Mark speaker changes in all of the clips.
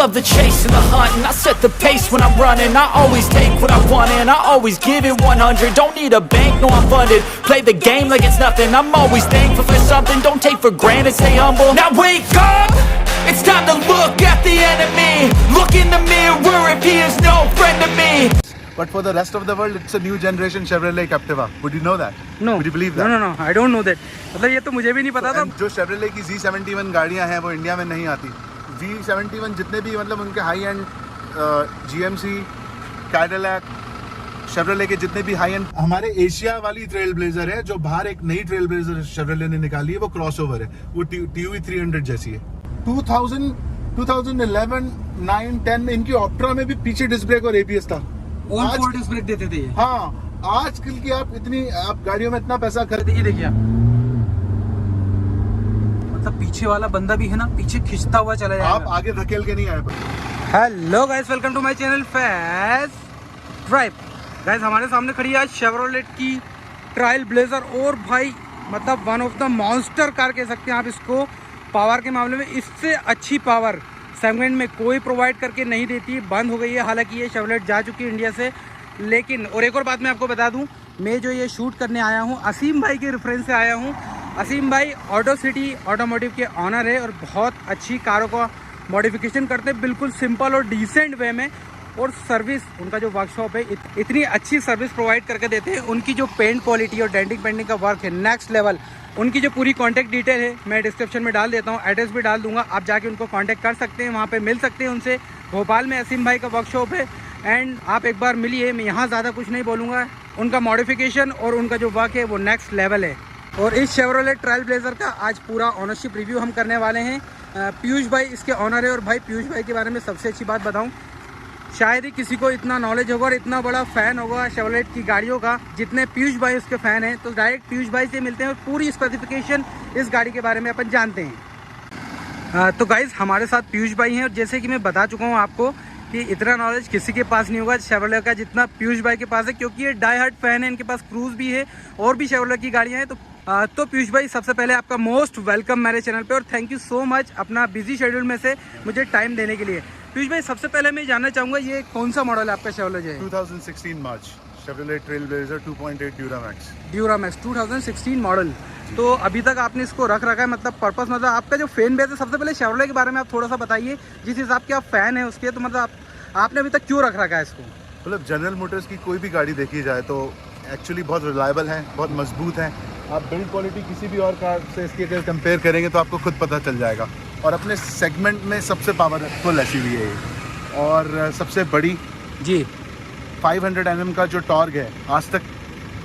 Speaker 1: love the chase and the hunt, and I set the pace when I'm running. I always take what I want and I always give it 100. Don't need a bank, no I'm funded. Play the game like it's nothing. I'm always thankful for something. Don't take for granted, stay humble. Now wake up, it's time to look at the enemy. Look in the mirror if he is no friend to me.
Speaker 2: But for the rest of the world, it's a new generation Chevrolet Captiva. Would you know that?
Speaker 3: No.
Speaker 2: Would you believe that?
Speaker 3: No, I don't know that. मतलब ये तो मुझे भी नहीं पता था।
Speaker 2: जो Chevrolet की Z71 गाड़ियाँ हैं वो इंडिया में नहीं आती। Z71 जितने भी मतलब उनके high and GMC, Cadillac, Chevrolet के जितने भी हाई एंड, हमारे एशिया वाली ट्रेल ब्लेजर है जो बाहर एक नई ट्रेल ब्लेजर Chevrolet ने निकाली है, वो क्रॉसओवर है, वो TUV 300 जैसी है। 2011, 9, 10 में इनकी ऑप्ट्रा में भी पीछे डिस्क ब्रेक और ABS था।
Speaker 3: ऑन डिस्क ब्रेक देते थे।
Speaker 2: हाँ, आजकल की आप गाड़ियों में इतना पैसा खर्च।
Speaker 3: ये देखिए मतलब पीछे वाला बंदा भी है ना, पीछे खींचता हुआ चला जाएगा।
Speaker 2: आप आगे धकेल के नहीं आए।
Speaker 3: Hello guys, welcome to my channel fast drive. Guys हमारे सामने खड़ी है आज शेवरोलेट की ट्रायल ब्लेजर, और भाई मतलब one of the monster car कह सकते हैं आप इसको। पावर के मामले में इससे अच्छी पावर सेगमेंट में कोई प्रोवाइड करके नहीं देती, बंद हो गई है। हालांकि ये शेवरोलेट जा चुकी है इंडिया से, लेकिन और एक और बात मैं आपको बता दूं, मैं जो ये शूट करने आया हूं असीम भाई के रेफरेंस से आया हूं। असीम भाई ऑटो सिटी ऑटोमोटिव के ऑनर है और बहुत अच्छी कारों का मॉडिफिकेशन करते हैं, बिल्कुल सिंपल और डिसेंट वे में। और सर्विस उनका जो वर्कशॉप है इतनी अच्छी सर्विस प्रोवाइड करके देते हैं। उनकी जो पेंट क्वालिटी और डेंटिंग पेंटिंग का वर्क है नेक्स्ट लेवल। उनकी जो पूरी कांटेक्ट डिटेल है मैं डिस्क्रिप्शन में डाल देता हूँ, एड्रेस भी डाल दूंगा, आप जाके उनको कांटेक्ट कर सकते हैं, वहाँ पे मिल सकते हैं उनसे। भोपाल में असीम भाई का वर्कशॉप है एंड आप एक बार मिलिए। मैं यहाँ ज़्यादा कुछ नहीं बोलूँगा, उनका मॉडिफिकेशन और उनका जो वर्क है वो नेक्स्ट लेवल है। और इस शेवरोलेट ट्रायल ब्लेजर का आज पूरा ऑनरशिप रिव्यू हम करने वाले हैं। पीयूष भाई इसके ऑनर है, और भाई पीयूष भाई के बारे में सबसे अच्छी बात बताऊँ, शायद ही किसी को इतना नॉलेज होगा और इतना बड़ा फ़ैन होगा शेवरोलेट की गाड़ियों का जितने पीयूष भाई उसके फ़ैन हैं। तो डायरेक्ट पीयूष भाई से मिलते हैं और पूरी स्पेसिफिकेशन इस गाड़ी के बारे में अपन जानते हैं। तो गाइज़ हमारे साथ पीयूष भाई हैं, और जैसे कि मैं बता चुका हूँ आपको कि इतना नॉलेज किसी के पास नहीं होगा शेवरोलेट का जितना पीयूष भाई के पास है, क्योंकि ये डाई हार्ड फ़ैन है। इनके पास क्रूज़ भी है और भी शेवरोलेट की गाड़ियाँ हैं। तो पीयूष भाई सबसे पहले आपका मोस्ट वेलकम मेरे चैनल पे, और थैंक यू सो मच अपना बिजी शेड्यूल में से मुझे टाइम देने के लिए। पीयूष भाई सबसे पहले मैं जानना चाहूँगा ये कौन सा मॉडल है आपका शेवरोलेट है?
Speaker 2: 2016 मार्च शेवरोलेट ट्रेल ब्लेजर 2.8
Speaker 3: ड्यूरामैक्स 2016 मॉडल। तो अभी तक आपने इसको रख रखा है, मतलब पर्पस, मतलब आपका जो फैन बेस है। सबसे पहले शेवरोलेट के बारे में आप थोड़ा सा बताइए, जिस हिसाब के आप फ़ैन हैं उसके, तो मतलब आपने अभी तक क्यों रख रखा है इसको?
Speaker 2: मतलब जनरल मोटर्स की कोई भी गाड़ी देखी जाए तो एक्चुअली बहुत रिलायबल है, बहुत मजबूत है। आप बिल्ड क्वालिटी किसी भी और कार से इसकी अगर कंपेयर करेंगे तो आपको खुद पता चल जाएगा। और अपने सेगमेंट में सबसे पावरफुल एसयूवी है ये, और सबसे बड़ी जी 500 Nm का जो टॉर्क है आज तक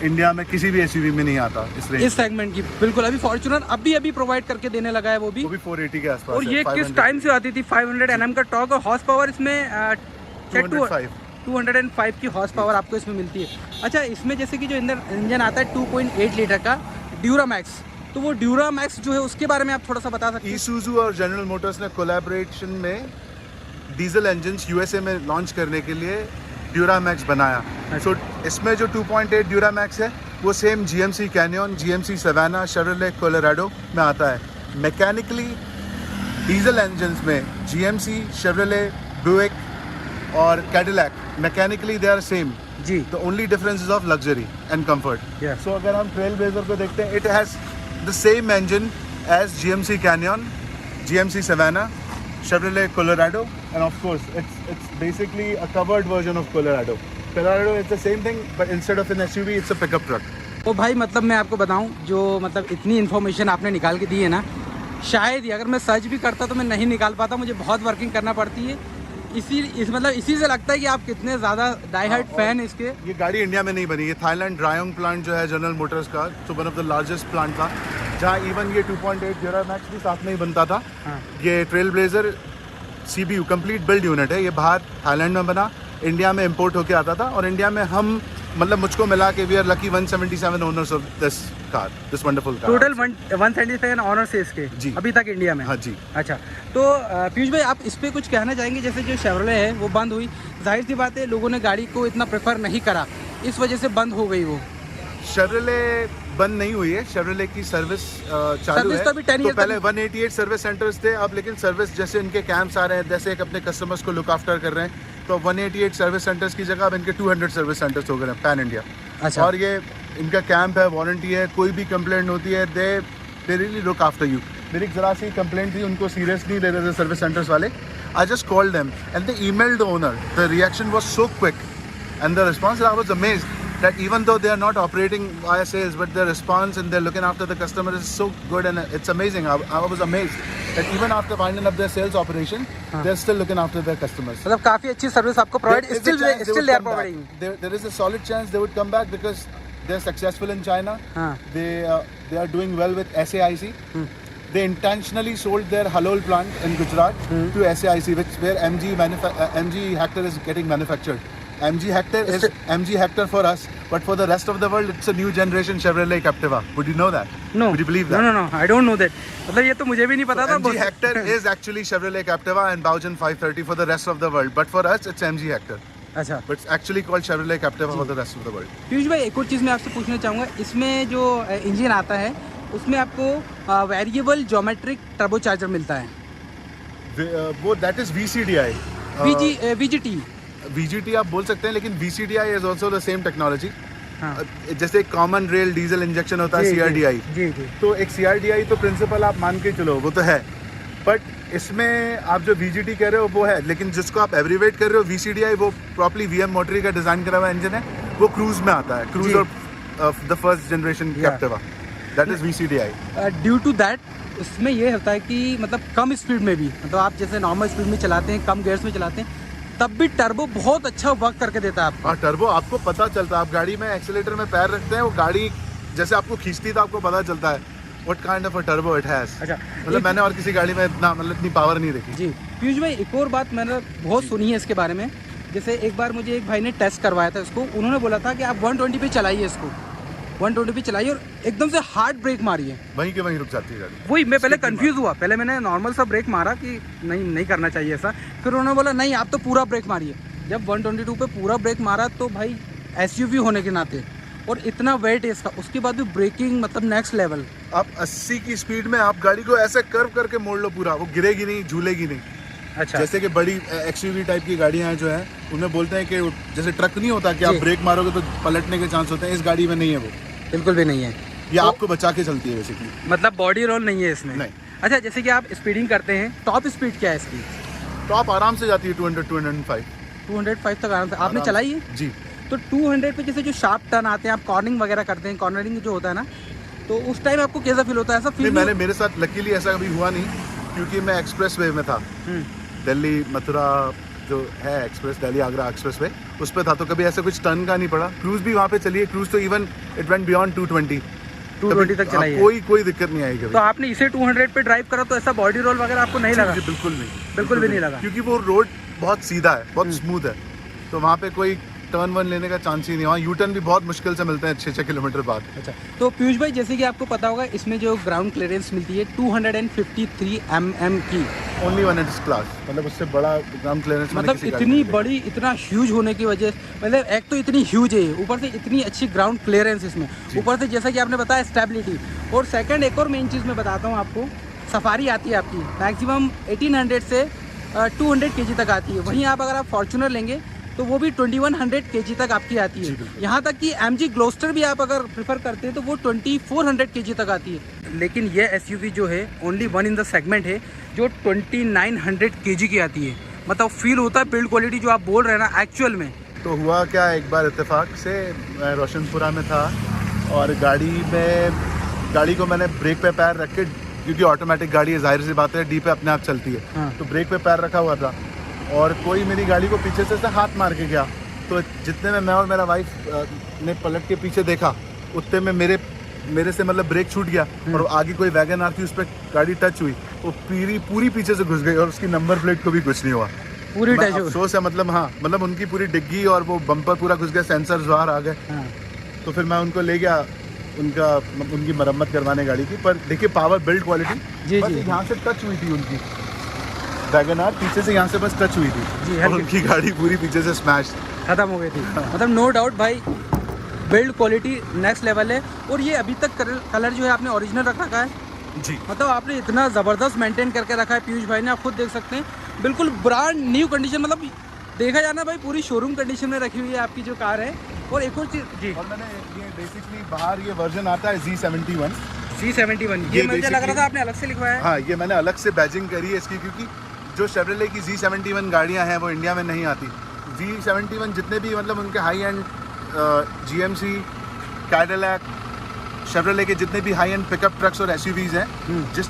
Speaker 2: इंडिया में किसी भी एसयूवी में नहीं आता इस सेगमेंट
Speaker 3: की। बिल्कुल, अभी फॉर्च्यूनर अभी प्रोवाइड करके देने लगा है, वो भी
Speaker 2: 480 के आसपास।
Speaker 3: और ये किस टाइम से आती थी? 500 Nm का टॉर्क और हॉर्स पावर इसमें 205 की हॉर्स पावर आपको इसमें मिलती है। अच्छा, इसमें जैसे कि जो इंजन आता है 2.8 लीटर का ड्यूरामैक्स, तो वो ड्यूरामैक्स जो है उसके बारे में आप थोड़ा सा बता सकते हैं?
Speaker 2: ईसुजू और जनरल मोटर्स ने कोलैबोरेशन में डीजल इंजन्स यूएसए में लॉन्च करने के लिए ड्यूरामैक्स बनाया। सो इसमें जो 2.8 ड्यूरामैक्स है वो same GMC Canyon, GMC Savana, Chevrolet Colorado में आता है। मैकेनिकली डीजल इंजन्स में GMC, शेवरोलेट, बुइक और Cadillac mechanically they are same जी। The only difference is of luxury and comfort. So अगर हम ट्रेल ब्लेजर को देखते हैं, it has the same engine as GMC Canyon, GMC Savana, Chevrolet Colorado, and of course it's basically a covered version of Colorado. Colorado is the same thing, but instead of an SUV it's a pickup truck.
Speaker 3: तो भाई मतलब मैं आपको बताऊं, जो मतलब इतनी information आपने निकाल के दी है ना, शायद ही अगर मैं सर्च भी करता तो मैं नहीं निकाल पाता, मुझे बहुत वर्किंग करना पड़ती है। इसी से लगता है कि आप कितने ज़्यादा डाई हार्ड फैन इसके।
Speaker 2: ये गाड़ी इंडिया में नहीं बनी, ये थाईलैंड ड्रायोंग प्लांट जो है जनरल मोटर्स का, तो one of the largest plant था, जहाँ इवन ये 2.8 ड्यूरामैक्स भी साथ में ही बनता था। ये trail blazer CBU complete build unit है, ये बाहर थाईलैंड में बना, इंडिया में इंपोर्ट होके आता था, और इंडिया में हम मतलब मुझको मिला के we are lucky 177 owners of this car, this wonderful car.
Speaker 3: Total 177 owners है इसके जी अभी तक इंडिया में?
Speaker 2: हाँ जी।
Speaker 3: अच्छा, तो पीयूष भाई आप इस पे कुछ कहना चाहेंगे? जैसे जो शेवरोलेट है वो बंद हुई, जाहिर सी बात है लोगों ने गाड़ी को इतना प्रेफर नहीं करा, इस वजह से बंद हो गई वो।
Speaker 2: शेवरोलेट बंद नहीं हुई है, शेवरले की सर्विस चालू
Speaker 3: सर्विस
Speaker 2: है।
Speaker 3: तो अभी 10
Speaker 2: तो
Speaker 3: years
Speaker 2: पहले 188 सर्विस सेंटर्स थे, अब लेकिन सर्विस जैसे इनके कैंप्स आ रहे हैं, जैसे एक अपने कस्टमर्स को लुक आफ्टर कर रहे हैं, तो 188 सर्विस सेंटर्स की जगह अब इनके 200 सर्विस सेंटर्स हो गए हैं पैन इंडिया।
Speaker 3: अच्छा।
Speaker 2: और ये इनका कैंप है, वारंटी है, कोई भी कंप्लेंट होती है they really look after you. मेरी जरा सी कंप्लेंट थी, उनको सीरियस नहीं ले रहे थे सर्विस सेंटर्स वाले। I just called them and they emailed the owner, the reaction was so quick and the response, I was amazed that even though they are not operating via sales, but their response and they're looking after the customer is so good, and it's amazing. I was amazed that even after winding up their sales operation, they're still looking after their customers.
Speaker 3: मतलब काफी अच्छी service आपको provide
Speaker 2: There is a
Speaker 3: still
Speaker 2: chance
Speaker 3: they
Speaker 2: would
Speaker 3: are
Speaker 2: come back.
Speaker 3: providing.
Speaker 2: There is a solid chance they would come back because they're successful in China. They are doing well with SAIC. They intentionally sold their Halol plant in Gujarat to SAIC, where MG Hector is getting manufactured. MG Hector is MG Hector for us, but for the rest of the world, it's a new generation Chevrolet Captiva. Would you know that?
Speaker 3: No.
Speaker 2: Would you believe that?
Speaker 3: No. I don't know that. मतलब ये तो मुझे भी नहीं पता था।
Speaker 2: MG Hector is actually Chevrolet Captiva and Baojun 530 for the rest of the world, but for us, it's MG Hector.
Speaker 3: अच्छा।
Speaker 2: But it's actually called Chevrolet Captiva for the rest of the world.
Speaker 3: Piyush भाई, एक और चीज़ मैं आपसे पूछना चाहूँगा, इसमें जो इंजन आता है उसमें आपको वेरिएबल ज्योमेट्रिक टर्बो चार्जर मिलता है,
Speaker 2: वो that is VCDI.
Speaker 3: VGT।
Speaker 2: VGT आप बोल सकते हैं, लेकिन VCDI is also the same technology.
Speaker 3: हाँ।
Speaker 2: जैसे एक कॉमन रेल डीजल इंजेक्शन होता है CRDI,
Speaker 3: जी।
Speaker 2: तो एक CRDI तो प्रिंसिपल आप मान के चलो वो तो है, बट इसमें आप जो VGT कह रहे हो वो है, लेकिन जिसको आप एवरीवेट कर रहे हो VCDI, वो प्रॉपर्ली VM मोटरी का डिजाइन करा हुआ इंजन है, वो क्रूज में आता है, क्रूज और the first generation Captiva, that is VCDI।
Speaker 3: Due to that इसमें ये होता है कि मतलब कम स्पीड में भी, मतलब आप जैसे नॉर्मल स्पीड में चलाते हैं, कम गियर्स में चलाते हैं, तब भी टर्बो बहुत अच्छा वर्क करके देता है आपको।
Speaker 2: हाँ, टर्बो आपको पता चलता है, आप गाड़ी में एक्सीलेटर में पैर रखते हैं, वो गाड़ी जैसे आपको खींचती है तो आपको पता चलता है what kind of a turbo it has.
Speaker 3: अच्छा,
Speaker 2: मतलब मैंने और किसी गाड़ी में इतनी पावर नहीं देखी।
Speaker 3: जी पीयूष भाई, एक और बात मैंने बहुत सुनी है इसके बारे में। जैसे एक बार मुझे एक भाई ने टेस्ट करवाया था इसको, उन्होंने बोला था कि आप 120 पे चलाइए इसको, 120 पे चलाइए और एकदम से हार्ड ब्रेक मारिए,
Speaker 2: वहीं के वहीं रुक जाती है गाड़ी।
Speaker 3: वही मैं पहले कंफ्यूज हुआ, पहले मैंने नॉर्मल सा ब्रेक मारा कि नहीं करना चाहिए ऐसा, फिर उन्होंने बोला नहीं आप तो पूरा ब्रेक मारिए। जब 122 पे पूरा ब्रेक मारा तो भाई SUV होने के नाते और इतना वेट है इसका, उसके बाद भी ब्रेकिंग मतलब नेक्स्ट लेवल।
Speaker 2: आप 80 की स्पीड में आप गाड़ी को ऐसे कर्व करके मोड़ लो पूरा, वो गिरेगी नहीं, झूलेगी नहीं।
Speaker 3: अच्छा,
Speaker 2: जैसे कि बड़ी XUV टाइप की गाड़ियाँ हैं जो हैं, उनमें बोलते हैं कि जैसे ट्रक नहीं होता कि आप ब्रेक मारोगे तो पलटने के चांस होते हैं, इस गाड़ी में नहीं है वो,
Speaker 3: बिल्कुल भी नहीं है।
Speaker 2: ये आपको बचा के चलती है बेसिकली,
Speaker 3: मतलब बॉडी रोल नहीं है इसमें।
Speaker 2: नहीं।
Speaker 3: अच्छा, जैसे कि आप स्पीडिंग करते हैं, टॉप स्पीड क्या है इसकी?
Speaker 2: टॉप आराम से जाती है 200-205
Speaker 3: तक आराम से। आपने चलाई है
Speaker 2: जी?
Speaker 3: तो 200 पे जैसे जो शार्प टर्न आते हैं, आप कॉर्निंग वगैरह करते हैं, कॉर्नरिंग जो होता है ना, तो उस टाइम आपको कैसा फील होता है? ऐसा फील
Speaker 2: नहीं, मेरे साथ लकीली ऐसा कभी हुआ नहीं, क्योंकि मैं एक्सप्रेस वे में था, दिल्ली मथुरा जो है express, Delhi Agra express way, उस पर था, तो कभी ऐसा कुछ टर्न का नहीं पड़ा। क्रूज भी वहाँ पे चलिए, क्रूज तो इवन इट वेंट बियॉन्ड 220
Speaker 3: तक चलाई है।
Speaker 2: कोई दिक्कत नहीं आई कभी।
Speaker 3: तो आपने इसे 200 पे ड्राइव करा तो ऐसा बॉडी रोल वगैरह आपको नहीं लगा?
Speaker 2: जी, बिल्कुल
Speaker 3: भी नहीं लगा,
Speaker 2: क्योंकि वो रोड बहुत सीधा है, बहुत स्मूथ है, तो वहाँ पे कोई टर्न वन लेने का चांस ही नहीं। वहाँ यू टर्न भी बहुत मुश्किल से मिलते हैं 6-6 किलोमीटर बाद।
Speaker 3: अच्छा, तो पीयूष भाई, जैसे कि आपको पता होगा इसमें जो ग्राउंड क्लियरेंस मिलती है 253 mm की,
Speaker 2: ओनली वन इट्स क्लास, मतलब उससे बड़ा ग्राउंड क्लियरेंस
Speaker 3: मतलब इतनी बड़ी, इतना ह्यूज होने की वजह, मतलब एक तो इतनी ह्यूज है, ऊपर से इतनी अच्छी ग्राउंड क्लियरेंस इसमें, ऊपर से जैसा कि आपने बताया स्टेबिलिटी, और सेकंड एक और मेन चीज़ मैं बताता हूँ आपको, सफारी आती है आपकी मैक्सिमम 1800 से 200 kg तक आती है। वहीं आप अगर आप फॉर्च्यूनर लेंगे तो वो भी 2100 kg तक आपकी आती है। यहाँ तक कि MG ग्लोस्टर भी आप अगर प्रेफर करते हैं तो वो 2400 kg तक आती है। लेकिन ये SUV जो है only one in the segment है जो 2900 kg की आती है। मतलब फील होता है बिल्ड क्वालिटी जो आप बोल रहे हैं ना एक्चुअल में।
Speaker 2: तो हुआ क्या, एक बार इत्तेफाक से मैं रोशनपुरा में था और गाड़ी को मैंने ब्रेक पे पैर रख के, क्योंकि ऑटोमेटिक गाड़ी है, जाहिर सी बात है डी पे अपने आप चलती है,
Speaker 3: हाँ।
Speaker 2: तो ब्रेक पे पैर रखा हुआ था और कोई मेरी गाड़ी को पीछे से हाथ मार के गया, तो जितने में मैं और मेरा वाइफ ने पलट के पीछे देखा, उतने में मेरे से मतलब ब्रेक छूट गया और आगे कोई वैगन आर थी, उस पर गाड़ी टच हुई, वो पूरी पीछे से घुस गई और उसकी नंबर प्लेट को भी कुछ नहीं हुआ, पूरी टच। अफसोस है, मतलब हाँ, मतलब उनकी पूरी डिग्गी और वो बम्पर पूरा घुस गया, सेंसर्स बाहर आ गए।
Speaker 3: हाँ।
Speaker 2: तो फिर मैं उनको ले गया उनकी मरम्मत करवाने गाड़ी की। पर देखिए पावर बिल्ड क्वालिटी, बस यहाँ से टच हुई थी उनकी वैगन आर, पीछे से यहाँ से बस टच हुई थी और उनकी गाड़ी पूरी पीछे से स्मैश
Speaker 3: खत्म हो गई थी। मतलब नो डाउट भाई, बिल्ड क्वालिटी नेक्स्ट लेवल है। और ये अभी तक कलर जो है आपने ओरिजिनल रख रखा है
Speaker 2: जी।
Speaker 3: मतलब आपने इतना ज़बरदस्त मेंटेन करके रखा है पीयूष भाई ने, आप खुद देख सकते हैं बिल्कुल ब्रांड न्यू कंडीशन, मतलब देखा जाए ना भाई पूरी शोरूम कंडीशन में रखी हुई है आपकी जो कार है। और एक और चीज़ जी,
Speaker 2: और मैंने ये बेसिकली बाहर ये वर्जन आता है Z71,
Speaker 3: ये मुझे लग रहा था आपने अलग से लिखवाया है।
Speaker 2: हाँ, ये मैंने अलग से बैजिंग करी है इसकी, क्योंकि जो शेवरले की Z71 गाड़ियाँ हैं वो इंडिया में नहीं आती। Z71 जितने भी मतलब उनके high and GMC, Cadillac, Chevrolet के जितने भी हाई एंड पिकअप ट्रक्स और SUVs हैं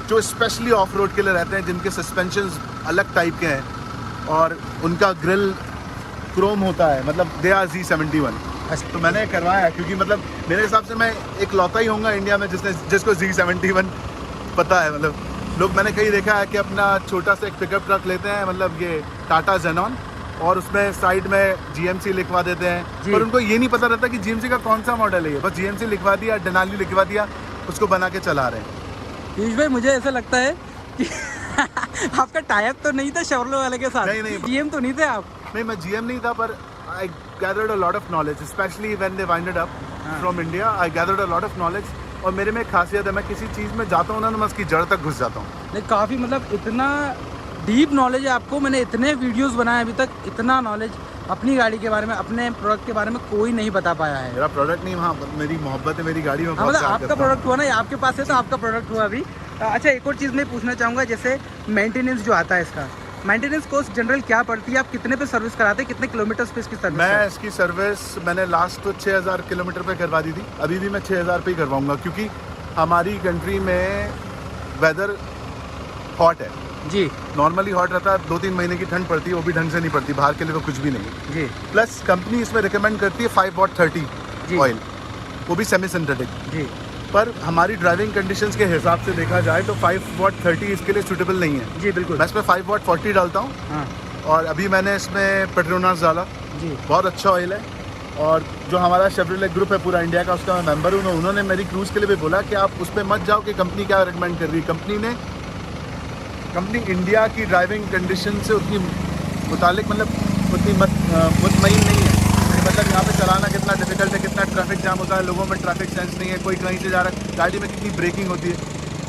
Speaker 2: जो स्पेशली ऑफ रोड के लिए रहते हैं, जिनके सस्पेंशंस अलग टाइप के हैं और उनका ग्रिल क्रोम होता है, मतलब दे आर Z71। तो मैंने करवाया क्योंकि मतलब मेरे हिसाब से मैं एक लौता ही होऊंगा इंडिया में जिसको Z71 पता है। मतलब लोग मैंने कहीं देखा है कि अपना छोटा सा एक पिकअप ट्रक लेते हैं, मतलब ये टाटा जेनॉन, और उसमें साइड में GMC लिखवा देते हैं, पर उनको ये नहीं पता रहता कि GMC का कौन सा मॉडल है। ये बस GMC लिखवा दिया, डेनाली लिखवा दिया, उसको बना के चला रहे हैं।
Speaker 3: पीयूष भाई मुझे ऐसा लगता है कि आपका टाइप तो नहीं था शेवरले वाले के साथ?
Speaker 2: नहीं,
Speaker 3: GM तो नहीं थे आप?
Speaker 2: नहीं, मैं GM नहीं था, पर I gathered a lot of knowledge, especially when they winded up from India. I gathered a lot of knowledge, और मेरे में एक खासियत है, मैं किसी चीज़ में जाता हूँ ना, मैं उसकी जड़ तक घुस जाता हूँ।
Speaker 3: नहीं, काफ़ी मतलब इतना डीप नॉलेज है आपको। मैंने इतने वीडियोस बनाए अभी तक, इतना नॉलेज अपनी गाड़ी के बारे में, अपने प्रोडक्ट के बारे में कोई नहीं बता पाया है।
Speaker 2: मेरा प्रोडक्ट नहीं, वहाँ मेरी मोहब्बत है मेरी गाड़ी में।
Speaker 3: मतलब आपका प्रोडक्ट हुआ ना, आपके पास है तो आपका प्रोडक्ट हुआ अभी। अच्छा, एक और चीज़ मैं पूछना चाहूँगा, जैसे मेंटेनेंस जो आता है इसका, मेंटेनेंस कॉस्ट जनरल क्या पड़ती है? आप कितने पे सर्विस कराते हैं, कितने किलोमीटर पे इसकी सर्विस?
Speaker 2: मैं इसकी सर्विस मैंने लास्ट तो 6000 किलोमीटर पे करवा दी थी, अभी भी मैं 6000 पे ही करवाऊंगा, क्योंकि हमारी कंट्री में वेदर हॉट है
Speaker 3: जी।
Speaker 2: नॉर्मली हॉट रहता है, 2-3 महीने की ठंड पड़ती है, वो भी ढंग से नहीं पड़ती, बाहर के लिए तो कुछ भी नहीं
Speaker 3: जी।
Speaker 2: प्लस कंपनी इसमें रिकमेंड करती है 5W30 ऑयल, वो भी सेमी सिंथेटिक
Speaker 3: जी।
Speaker 2: पर हमारी ड्राइविंग कंडीशंस के हिसाब से देखा जाए तो 5W30 इसके लिए सूटेबल नहीं है
Speaker 3: जी। बिल्कुल,
Speaker 2: मैं इसमें 5W40 डालता हूँ।
Speaker 3: हाँ।
Speaker 2: और अभी मैंने इसमें पेट्रोनास डाला
Speaker 3: जी,
Speaker 2: बहुत अच्छा ऑयल है। और जो हमारा शेवरले ग्रुप है पूरा इंडिया का, उसका मैं मेंबर हूँ, उन्होंने मेरी क्रूज़ के लिए भी बोला कि आप उस पर मत जाओ कि कंपनी क्या रिकमेंड कर रही है। कंपनी इंडिया की ड्राइविंग कंडीशन से उतनी मुतालिक मतलब उतनी मुतमईन नहीं है। मतलब यहाँ पे चलाना कितना डिफिकल्ट है, कितना ट्रैफिक जाम होता है, लोगों में ट्रैफिक सेंस नहीं है, कोई कहीं से जा रहा है, गाड़ी में कितनी ब्रेकिंग होती है,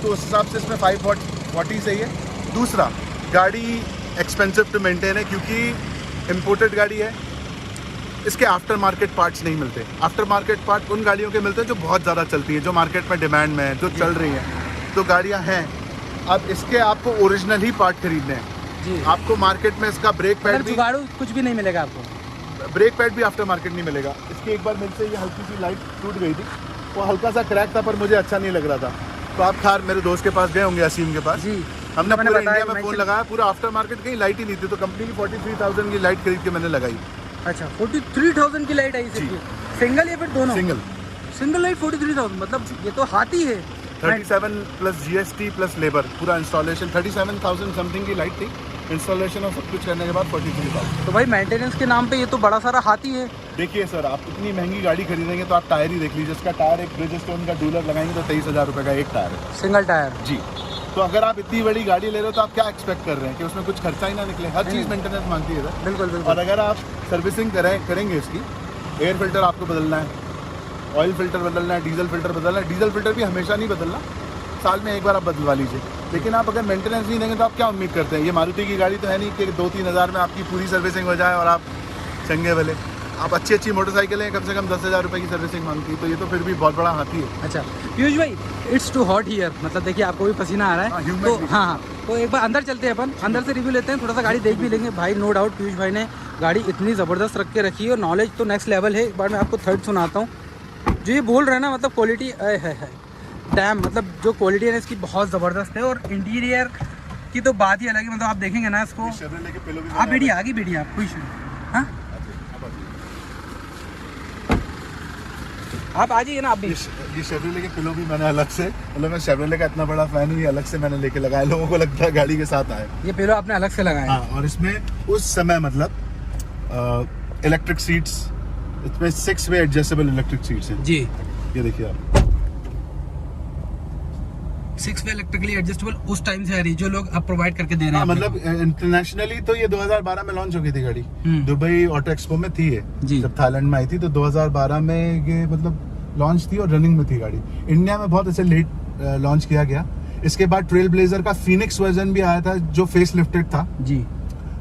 Speaker 2: तो उस हिसाब से इसमें 5W40 सही है। दूसरा, गाड़ी एक्सपेंसिव टू मेंटेन है क्योंकि इम्पोर्टेड गाड़ी है, इसके आफ्टर मार्केट पार्ट्स नहीं मिलते। आफ्टर मार्केट पार्ट उन गाड़ियों के मिलते हैं जो बहुत ज़्यादा चलती हैं, जो मार्केट में डिमांड में है, जो चल रही हैं, तो गाड़ियाँ हैं। अब इसके आपको ओरिजिनल ही पार्ट खरीदने हैं
Speaker 3: जी।
Speaker 2: आपको मार्केट में इसका ब्रेक पैड भी,
Speaker 3: जुगाड़ू कुछ भी नहीं मिलेगा आपको,
Speaker 2: ब्रेक पैड भी आफ्टर मार्केट नहीं मिलेगा। इसकी एक बार मेरे से ये हल्की सी लाइट टूट गई थी, वो हल्का सा क्रैक था, पर मुझे अच्छा नहीं लग रहा था, तो आप खार मेरे दोस्त के पास गए होंगे, असीम के पास
Speaker 3: जी।
Speaker 2: हमने पूरे
Speaker 3: बताया,
Speaker 2: इंडिया में फ़ोन लगाया, पूरा आफ्टर मार्केट कहीं लाइट ही नहीं थी, तो कंपनी की 43,000 की लाइट खरीद के मैंने लगाई।
Speaker 3: अच्छा, 43,000 की लाइट आई सिर्फ, सिंगल या फिर दोनों? सिंगल लाइट 43,000, मतलब ये तो हाथी है।
Speaker 2: 37 प्लस GST प्लस लेबर, पूरा इंस्टॉलेशन 37,000 समथिंग की लाइट थी, इंस्टॉलेशन और सब कुछ करने के बाद 43,000।
Speaker 3: तो भाई मेंटेनेंस के नाम पे ये तो बड़ा सारा हाथी है।
Speaker 2: देखिए सर, आप इतनी महंगी गाड़ी खरीदेंगे तो आप टायर ही देख लीजिए, इसका टायर एक ब्रिजस्टोन का डूलर लगाएंगे तो 23,000 रुपये का एक टायर है,
Speaker 3: सिंगल टायर
Speaker 2: जी। तो अगर आप इतनी बड़ी गाड़ी ले रहे हो तो आप क्या एक्सपेक्ट कर रहे हैं कि उसमें कुछ खर्चा ही ना निकले? हर चीज़ मेंटेनेंस मांगती है सर।
Speaker 3: बिल्कुल बिल्कुल।
Speaker 2: और अगर आप सर्विसिंग करेंगे इसकी, एयर फिल्टर आपको बदलना है, ऑयल फिल्टर बदलना है, डीजल फिल्टर बदलना है। डीजल फिल्टर भी हमेशा नहीं बदलना, साल में एक बार आप बदलवा लीजिए। लेकिन आप अगर मेंटेनेंस नहीं देंगे तो आप क्या उम्मीद करते हैं? ये मारुति की गाड़ी तो है नहीं कि 2-3 हज़ार में आपकी पूरी सर्विसिंग हो जाए और आप चंगे वाले। आप अच्छी मोटरसाइकिलें कम से कम 10,000 रुपये की सर्विसिंग मांगती है, तो ये तो फिर भी बहुत बड़ा हाथी है।
Speaker 3: अच्छा पीयूष भाई, इट्स टू हॉट हियर, मतलब देखिए आपको भी पसीना आ रहा है, तो हाँ, तो एक बार अंदर चलते हैं, अपन अंदर से रिव्यू लेते हैं, थोड़ा सा गाड़ी देख भी लेंगे। भाई नो डाउट पीयूष भाई ने गाड़ी इतनी ज़बरदस्त रख के रखी है और नॉलेज तो नेक्स्ट लेवल है। एक बार मैं आपको थर्ड सुनाता हूँ, जो ये बोल रहे हैं ना, मतलब क्वालिटी है डैम, मतलब जो क्वालिटी है इसकी बहुत ज़बरदस्त है। और इंटीरियर की तो बात ही अलग है, मतलब आप देखेंगे ना इसको। आप बेटी आगे बेटी, आप कोई हाँ, आप आ जाइए ना आप भी।
Speaker 2: ये शेवरले के पिलो भी मैंने अलग से, मतलब मैं शेवरले का इतना बड़ा फैन हूँ, ये अलग से मैंने लेके लगाया, लोगों को लगता है गाड़ी के साथ आए।
Speaker 3: ये पिलो आपने अलग से लगाया?
Speaker 2: हाँ, और इसमें उस समय मतलब इलेक्ट्रिक सीट्स, इसमें 6 वे एडजस्टेबल इलेक्ट्रिक सीट्स हैं
Speaker 3: जी।
Speaker 2: ये देखिए आप,
Speaker 3: 6 वे इलेक्ट्रिकली एडजस्टेबल उस टाइम से आ रही है जो लोग अब प्रोवाइड करके दे रहे हैं।
Speaker 2: मतलब इंटरनेशनली तो ये 2012 में लॉन्च हो गई थी गाड़ी, दुबई ऑटो एक्सपो में थी ये, जब थाईलैंड में आई थी तो 2012 में ये मतलब लॉन्च थी और रनिंग में थी गाड़ी। इंडिया में बहुत ऐसे लेट लॉन्च किया गया। इसके बाद ट्रेल ब्लेजर का फीनिक्स वर्जन भी आया था जो फेस लिफ्टेड था
Speaker 3: जी,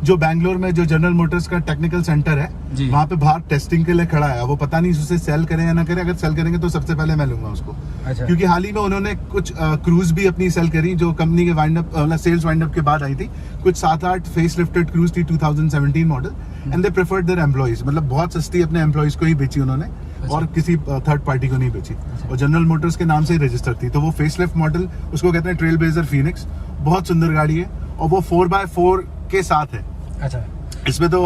Speaker 3: जो
Speaker 2: बैंगलोर में जो जनरल मोटर्स का टेक्निकल सेंटर है वहाँ पे बाहर टेस्टिंग के लिए खड़ा है। वो पता नहीं उसे सेल करें या ना करें, अगर सेल करेंगे तो सबसे पहले मैं लूंगा उसको।
Speaker 3: अच्छा।
Speaker 2: क्योंकि हाल ही में उन्होंने कुछ क्रूज भी अपनी सेल करी जो कंपनी के wind up sales wind up के बाद आई थी। कुछ 7-8 फेस लिफ्टेड क्रूज थी 2017 model and they preferred their employees, मतलब बहुत सस्ती अपने एम्प्लॉइज को ही बेची उन्होंने और किसी थर्ड पार्टी को नहीं बेची और जनरल मोटर्स के नाम से ही रजिस्टर थी। तो वो फेस लिफ्ट मॉडल उसको कहते हैं ट्रेल ब्लेजर फीनिक्स, बहुत सुंदर गाड़ी है और वो 4x4 के साथ है।
Speaker 3: अच्छा,
Speaker 2: इसमें तो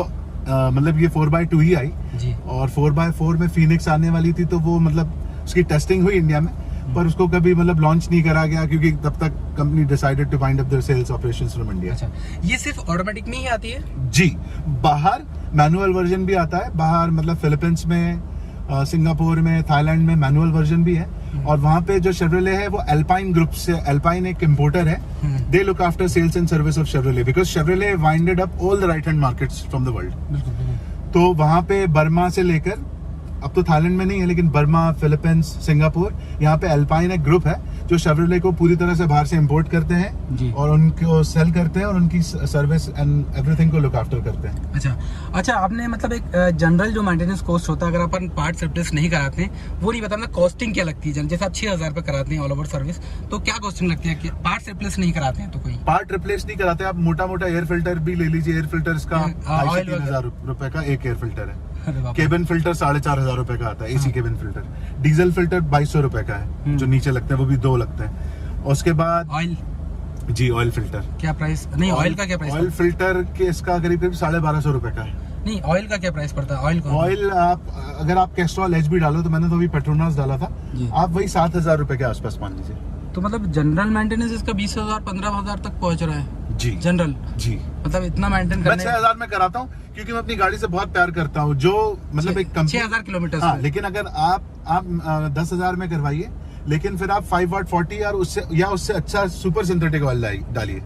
Speaker 2: मतलब ये 4x2 ही आई
Speaker 3: जी,
Speaker 2: और 4x4 में फीनिक्स आने वाली थी तो वो मतलब उसकी टेस्टिंग हुई इंडिया में पर उसको कभी मतलब लॉन्च नहीं करा गया क्योंकि तब तक company decided to wind up their sales operations from India.
Speaker 3: अच्छा, ये सिर्फ ऑटोमेटिक में ही आती है?
Speaker 2: जी, बाहर मैनुअल वर्जन भी आता है, बाहर मतलब फिलीपींस में, सिंगापुर में, थाईलैंड में मैनुअल वर्जन भी है। और वहाँ पे जो शेवरले है वो अल्पाइन ग्रुप से, अल्पाइन एक इंपोर्टर है, they look after sales and service of Chevrolet because Chevrolet winded up all the right hand markets from the world. तो वहाँ पे बर्मा से लेकर, अब तो थाईलैंड में नहीं है लेकिन बर्मा, फिलीपींस, सिंगापुर, यहाँ पे अल्पाइन एक ग्रुप है जो शेवरले को पूरी तरह से बाहर से इंपोर्ट करते हैं और उनको सेल करते हैं और उनकी सर्विस एंड एवरीथिंग को लुक आफ्टर करते हैं।
Speaker 3: अच्छा, आपने मतलब एक जनरल जो मेंटेनेंस कॉस्ट होता है अगर अपन पार्ट रिप्लेस नहीं कराते हैं वो नहीं पता ना, कॉस्टिंग क्या लगती है? जैसे आप 6,000 रुपये कराते हैं ऑल ओवर सर्विस, तो क्या कॉस्टिंग लगती है? पार्ट रिप्लेस नहीं कराते हैं तो कोई
Speaker 2: पार्ट रिप्लेस नहीं कराते, आप मोटा मोटा एयर फिल्टर भी ले लीजिए। एयर फिल्टर इसका 2,500-3,000 रुपए का एक एयर फिल्टर है। केबिन फिल्टर 4,500 रुपए का आता है, AC cabin filter. Diesel filter 2,200 रुपए का है जो नीचे लगते हैं, वो भी 2 लगते हैं। और उसके बाद
Speaker 3: ऑयल,
Speaker 2: जी ऑयल फिल्टर
Speaker 3: क्या प्राइस? नहीं, ऑयल का क्या प्राइस?
Speaker 2: ऑयल फिल्टर के इसका करीब 1250 रुपए का है।
Speaker 3: नहीं, ऑयल का क्या प्राइस पड़ता है?
Speaker 2: ऑयल आप अगर आप कैस्ट्रॉल एच भी डालो, तो मैंने तो अभी पेट्रोनास डाला था, आप वही 7,000 रुपए के आसपास मान लीजिए।
Speaker 3: तो मतलब जनरल मेंटेनेंस इसका 20,000-15,000 तक पहुंच रहा है
Speaker 2: जी
Speaker 3: जनरल
Speaker 2: जी।
Speaker 3: मतलब इतना मेंटेन करने,
Speaker 2: मैं 6,000 में कराता हूँ क्योंकि मैं अपनी गाड़ी से बहुत प्यार करता हूँ। जो मतलब एक
Speaker 3: 6,000 किलोमीटर।
Speaker 2: हाँ, लेकिन अगर आप 10,000 में करवाइए लेकिन फिर आप 5W40 या उससे अच्छा सुपर सिंथेटिक ऑयल डालिए।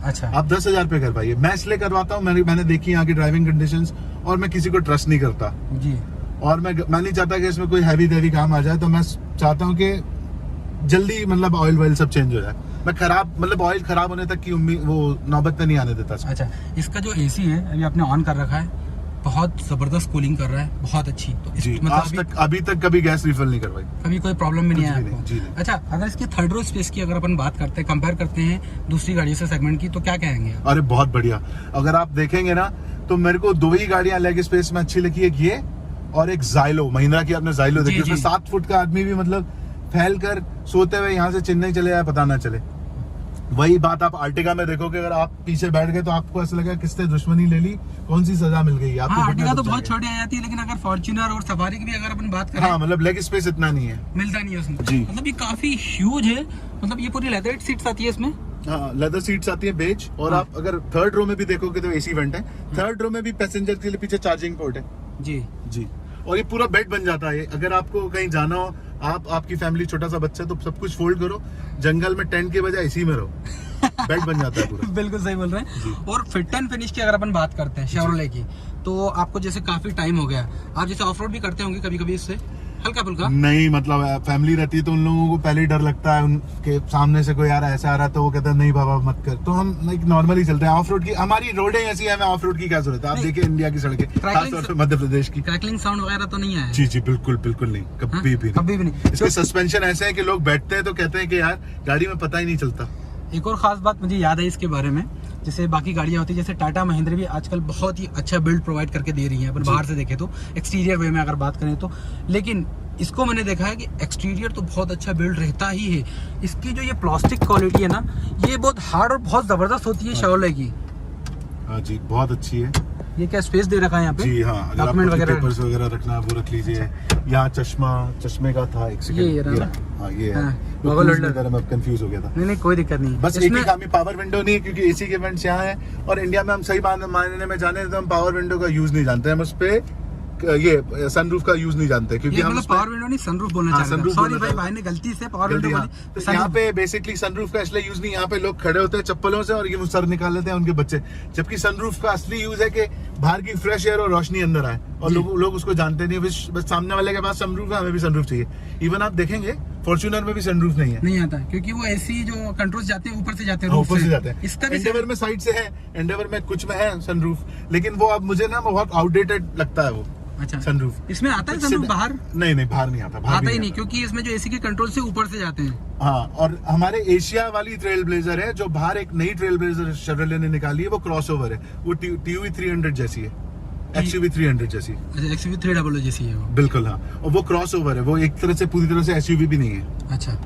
Speaker 3: अच्छा,
Speaker 2: आप 10,000 पे करवाइए। मैं इसलिए करवाता हूँ, मैंने देखी यहाँ की ड्राइविंग कंडीशंस और मैं किसी को ट्रस्ट नहीं करता
Speaker 3: जी। और
Speaker 2: मैं नहीं चाहता कि इसमें कोई हैवी काम आ जाए, तो मैं चाहता हूँ कि जल्दी मतलब ऑयल सब चेंज हो जाए। मैं मतलब ऑयल खराब होने तक की उम्मीद वो नौबत पे नहीं आने देता।
Speaker 3: अच्छा, इसका जो एसी है अभी आपने ऑन कर रखा है, बहुत जबरदस्त कूलिंग कर रहा है, बहुत अच्छी। तो
Speaker 2: मतलब अभी तक कभी गैस रिफिल नहीं करवाई,
Speaker 3: कभी कोई प्रॉब्लम भी नहीं है आपको? अच्छा, अगर इसकी थर्ड रो स्पेस की अगर अपन बात करते हैं, कंपेयर करते हैं दूसरी गाड़ियों से सेगमेंट की, तो क्या कहेंगे?
Speaker 2: अरे बहुत बढ़िया। अगर आप देखेंगे ना तो मेरे को 2 ही गाड़ियां लेग स्पेस में अच्छी लगी, एक ये और एक जाइलो, महिंद्रा की आपने जाइलो देखी, उसमें 7 फुट का आदमी भी मतलब फैल कर सोते हुए यहाँ से चेन्नई चले जाए पता ना चले। वही बात आप आर्टिगा में देखोगे, अगर आप पीछे बैठ गए तो आपको ऐसा लगेगा किसने दुश्मनी ले ली, कौन सी सजा मिल गई।
Speaker 3: हाँ, आर्टिगा तो बहुत छोटी आ जाती है, लेकिन अगर फॉर्च्यूनर और सफारी की भी अगर अपन बात करें,
Speaker 2: हाँ मतलब लेग स्पेस इतना नहीं है,
Speaker 3: मिलता नहीं है उसमें
Speaker 2: जी।
Speaker 3: मतलब ये काफी ह्यूज है, मतलब ये पूरी लेदर सीट्स आती है इसमें।
Speaker 2: हाँ, लेदर सीट्स आती है बेज। और आप अगर थर्ड रो में भी देखोगे तो एसी वेंट है। थर्ड रो में भी पैसेंजर के लिए पीछे चार्जिंग पोर्ट है
Speaker 3: जी जी।
Speaker 2: और ये पूरा बेड बन जाता है। अगर आपको कहीं जाना हो, आपकी फैमिली छोटा सा बच्चा, तो सब कुछ फोल्ड करो, जंगल में टेंट के बजाय इसी में रहो, बेड बन जाता है पूरा।
Speaker 3: बिल्कुल सही बोल रहे हैं। और फिट एंड फिनिश की अगर अपन बात करते हैं शेवरले की, तो आपको जैसे काफी टाइम हो गया, आप जैसे ऑफ रोड भी करते होंगे कभी कभी इससे हल्का फुल्का? नहीं,
Speaker 2: मतलब फैमिली रहती है तो उन लोगों को पहले ही डर लगता है, उनके सामने से कोई आ रहा है, ऐसा आ रहा है तो वो कहता है नहीं बाबा मत कर। तो हम लाइक नॉर्मली चलते हैं। ऑफ रोड की हमारी रोडें ऐसी है, हमें ऑफ रोड की क्या जरूरत है? आप देखिए इंडिया की सड़कें, खासतौर पे मध्य प्रदेश की।
Speaker 3: क्रैकलिंग साउंड वगैरह तो नहीं आया?
Speaker 2: जी बिल्कुल नहीं, कभी भी नहीं। इसके सस्पेंशन ऐसे है कि लोग बैठते हैं तो कहते हैं कि यार गाड़ी में पता ही नहीं चलता।
Speaker 3: एक और खास बात मुझे याद है इसके बारे में, जैसे बाकी गाड़ियां होती है, जैसे टाटा महिंद्रा भी आजकल बहुत ही अच्छा बिल्ड प्रोवाइड करके दे रही है अपन बाहर से देखें तो, एक्सटीरियर वे में अगर बात करें तो। लेकिन इसको मैंने देखा है कि एक्सटीरियर तो बहुत अच्छा बिल्ड रहता ही है। इसकी जो ये प्लास्टिक क्वालिटी है ना, ये बहुत हार्ड और बहुत जबरदस्त होती है शेवरले की।
Speaker 2: हाँ जी, बहुत अच्छी है।
Speaker 3: ये क्या स्पेस दे रखा है यहाँ पे?
Speaker 2: जी हाँ, अगर
Speaker 3: डॉक्यूमेंट वगैरह
Speaker 2: पेपर्स वगैरह रखना है वो रख लीजिए। यहाँ चश्मे का था, एक सेकंड, ये है। मैं कंफ्यूज हो गया था।
Speaker 3: नहीं कोई दिक्कत नहीं,
Speaker 2: बस एक ही खामी, पावर विंडो नहीं है क्योंकि एसी के वेंट्स यहाँ है और इंडिया में हम सही मायने में जाने तो हम पावर विंडो का यूज नहीं जानते, हम उस पे ये सनरूफ का यूज नहीं जानते, क्योंकि हम
Speaker 3: मतलब पावर विंडो नहीं सनरूफ बोलना चाह रहे थे। सॉरी भाई, भाई ने गलती से पावर विंडो बोली।
Speaker 2: तो यहाँ पे बेसिकली सनरूफ का इसलिए यूज नहीं, यहाँ पे लोग खड़े होते हैं चप्पलों से और ये सर निकाल लेते हैं उनके बच्चे, जबकि सनरूफ का असली यूज है कि बाहर की फ्रेश एयर और रोशनी अंदर आए, और लोग उसको जानते नहीं। बस सामने वाले के पास सनरूफ है, हमें भी सनरूफ चाहिए। इवन आप देखेंगे फॉर्च्यूनर में भी सनरूफ नहीं
Speaker 3: आता, क्योंकि वो एसी जो कंट्रोल्स जाते हैं ऊपर से जाते हैं,
Speaker 2: ऊपर से जाते हैं।
Speaker 3: इसका
Speaker 2: एंडेवर में साइड से है, एंडेवर में कुछ में है सनरूफ, लेकिन वो अब मुझे ना बहुत आउटडेटेड लगता है वो।
Speaker 3: अच्छा,
Speaker 2: सनरूफ
Speaker 3: इसमें आता है सनरूफ बाहर?
Speaker 2: नहीं, बाहर नहीं आता,
Speaker 3: आता ही नहीं, क्योंकि इसमें जो एसी के कंट्रोल से ऊपर से जाते हैं।
Speaker 2: हाँ, और हमारे एशिया वाली ट्रेल ब्लेजर है, जो बाहर एक नई ट्रेल ब्लेजर शेवरले ने निकाली है, वो क्रॉसओवर है, वो TUV 300 जैसी है, XUV 300 जैसी।
Speaker 3: अच्छा, XUV 300 जैसी है वो।
Speaker 2: बिल्कुल हाँ, और वो क्रॉसओवर है, वो एक तरह से पूरी तरह से SUV भी नहीं है।
Speaker 3: अच्छा,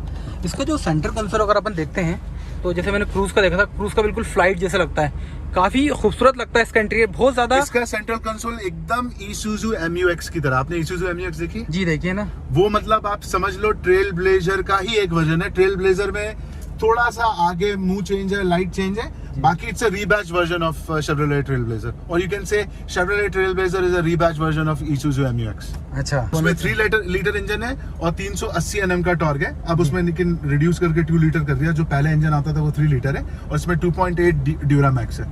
Speaker 3: इसका जो सेंटर कंसोल अगर अपन देखते हैं तो जैसे मैंने क्रूज का देखा था, क्रूज का बिल्कुल फ्लाइट जैसा लगता है, काफी खूबसूरत लगता है इसका इंटीरियर, बहुत ज्यादा।
Speaker 2: इसका सेंट्रल कंसोल एकदम Isuzu MU-X की तरह। आपने Isuzu MU-X देखी?
Speaker 3: जी देखिए ना, वो
Speaker 2: मतलब आप समझ लो ट्रेल ब्लेजर का ही एक वर्जन है। ट्रेल ब्लेजर में थोड़ा सा आगे मुंह चेंज है, लाइट चेंज है, बाकी it's a rebadge version of Chevrolet Trailblazer, और you can say Chevrolet Trailblazer is a rebadge version of Isuzu MU-X।
Speaker 3: अच्छा,
Speaker 2: उसमें 3 लीटर इंजन है और 380 Nm का टॉर्क है। अब उसमें लेकिन रिड्यूस करके 2 लीटर कर दिया, जो पहले इंजन आता था वो 3 लीटर है, और इसमें 2.8 ड्यूरामैक्स है।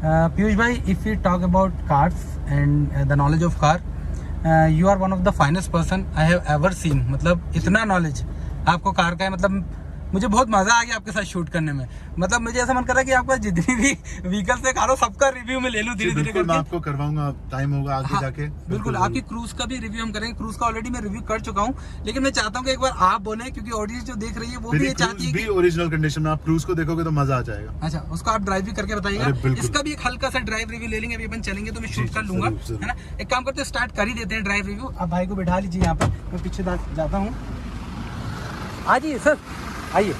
Speaker 3: पीयूष भाई, if you talk about cars and the knowledge of car, you are one of the finest person I have ever seen. मतलब इतना नॉलेज आपको कार का है, मतलब मुझे बहुत मजा आ गया आपके साथ शूट करने में। मतलब मुझे ऐसा मन कर रहा है कि आपका जितनी भी व्हीकल्स है कारो, सबका रिव्यू में ले लूं धीरे धीरे करके।
Speaker 2: मैं आपको करवाऊंगा, टाइम होगा आगे जाके।
Speaker 3: बिल्कुल, आपकी क्रूज का भी रिव्यू हम करेंगे। क्रूज का ऑलरेडी मैं रिव्यू कर चुका हूँ, लेकिन मैं चाहता हूँ कि एक बार आप बोले, क्योंकि ऑडियंस जो देख रही है वो भी ये चाहती है कि
Speaker 2: ओरिजिनल कंडीशन में आप क्रूज को देखोगे तो मजा आ जाएगा।
Speaker 3: अच्छा, उसको आप ड्राइव भी करके बताइएगा। इसका भी एक हल्का सा ड्राइव रिव्यू ले लेंगे, अभी अपन चलेंगे तो मैं शूट कर लूंगा, है ना। एक काम करते हैं, स्टार्ट कर ही देते हैं ड्राइव रिव्यू। आप भाई को बिठा लीजिए यहाँ पर, मैं पीछे जाता हूँ। आ जाइए सर, आइए।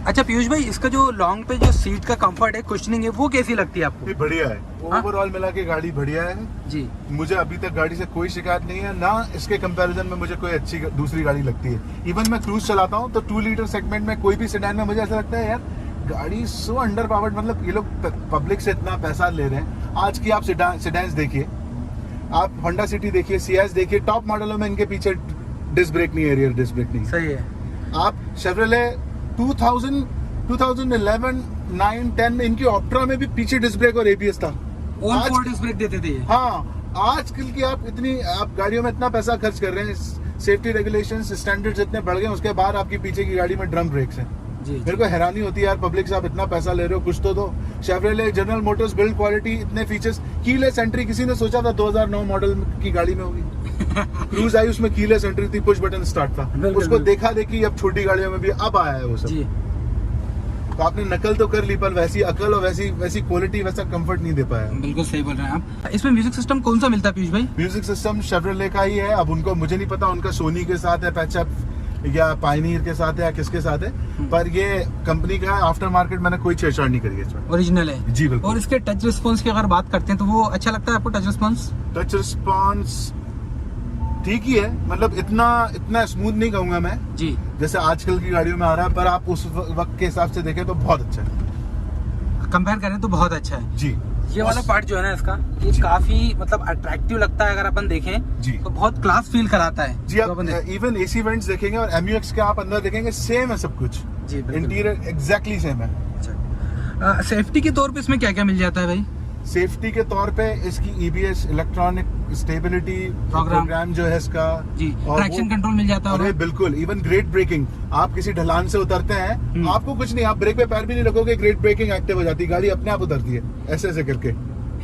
Speaker 3: अच्छा पीयूष भाई, इसका जो लॉन्ग पे जो सीट का कंफर्ट है, कुशनिंग है, वो कैसी लगती है आपको?
Speaker 2: बढ़िया है, ओवरऑल मिला के गाड़ी बढ़िया है
Speaker 3: जी।
Speaker 2: मुझे अभी तक गाड़ी से कोई शिकायत नहीं है, ना इसके कंपैरिजन में मुझे कोई अच्छी दूसरी गाड़ी लगती है। इवन मैं क्रूज चलाता हूँ तो 2 लीटर सेगमेंट में कोई भी सेडान में मुझे ऐसा लगता है यार गाड़ी सो अंडर पावर्ड। मतलब ये लोग पब्लिक से इतना पैसा ले रहे हैं। आज की आप सेडान्स देखिए, आप होंडा सिटी देखिए, सियाज देखिए, टॉप मॉडलों में इनके पीछे डिस्क ब्रेक नहीं है, रियर डिस्क ब्रेक नहीं।
Speaker 3: सही है।
Speaker 2: आप शेवरले 2011, 9, 10 में इनकी ऑप्ट्रा में भी पीछे डिस्क ब्रेक और ABS था,
Speaker 3: ऑन फोर डिस्क ब्रेक देते थे।
Speaker 2: हाँ, आजकल की आप गाड़ियों में इतना पैसा खर्च कर रहे हैं, सेफ्टी रेगुलेशंस स्टैंडर्ड्स इतने बढ़ गए, उसके बाद आपकी पीछे की गाड़ी में ड्रम ब्रेक्स हैं। मेरे को हैरानी होती है यार, पब्लिक से आप इतना पैसा ले रहे हो, कुछ तो दो। Chevrolet, general Motors, build quality, इतने फीचर्स। कीलेस एंट्री किसी ने सोचा था 2009 मॉडल की गाड़ी में होगी? क्रूज आई, उसमें कीलेस एंट्री थी, पुश बटन स्टार्ट था, उसको देखा देखी अब छोटी गाड़ियों में भी अब आया है वो सब। तो आपने नकल तो कर ली, पर वैसी अकल और वैसी क्वालिटी, वैसा कंफर्ट नहीं दे पाया।
Speaker 3: बिल्कुल सही बोल रहे हैं आप। इसमें म्यूजिक सिस्टम कौन सा मिलता है पीयूष भाई?
Speaker 2: म्यूजिक सिस्टम शेवरले का ही है। अब उनको मुझे नहीं पता उनका सोनी के साथ है पैचअप या पायनियर के साथ है या किसके साथ है, पर ये कंपनी का आफ्टर मार्केट मैंने कोई छेड़छाड़ नहीं करी है इसमें,
Speaker 3: ओरिजिनल है
Speaker 2: जी बिल्कुल।
Speaker 3: और इसके टच रिस्पॉन्स की अगर बात करते हैं तो वो अच्छा लगता है आपको? टच रिस्पॉन्स
Speaker 2: ठीक ही है, मतलब इतना स्मूथ नहीं कहूंगा मैं
Speaker 3: जी, जैसे
Speaker 2: आजकल की गाड़ियों में आ रहा है, पर आप उस वक्त के हिसाब से देखें तो बहुत अच्छा है।
Speaker 3: कंपेयर करें तो बहुत अच्छा है
Speaker 2: जी।
Speaker 3: ये वाला पार्ट जो है ना इसका, ये काफी मतलब अट्रैक्टिव लगता है। अगर अपन देखें
Speaker 2: जी
Speaker 3: तो बहुत क्लास फील कराता है
Speaker 2: जी। आप इवन AC वेंट्स देखेंगे और MU-X के आप अंदर देखेंगे, सेम है सब कुछ जी, इंटीरियर एग्जैक्टली सेम है।
Speaker 3: अच्छा, सेफ्टी के तौर पे इसमें क्या क्या मिल जाता है भाई?
Speaker 2: सेफ्टी के तौर पे इसकी EBS, इलेक्ट्रॉनिक स्टेबिलिटी प्रोग्राम जो है इसका
Speaker 3: जी, ट्रैक्शन कंट्रोल मिल जाता है।
Speaker 2: बिल्कुल, इवन ग्रेट ब्रेकिंग। आप किसी ढलान से उतरते हैं, आपको कुछ नहीं, आप ब्रेक पे पैर भी नहीं रखोगे, ग्रेट ब्रेकिंग एक्टिव हो जाती है, गाड़ी अपने आप उतरती है ऐसे ऐसे करके।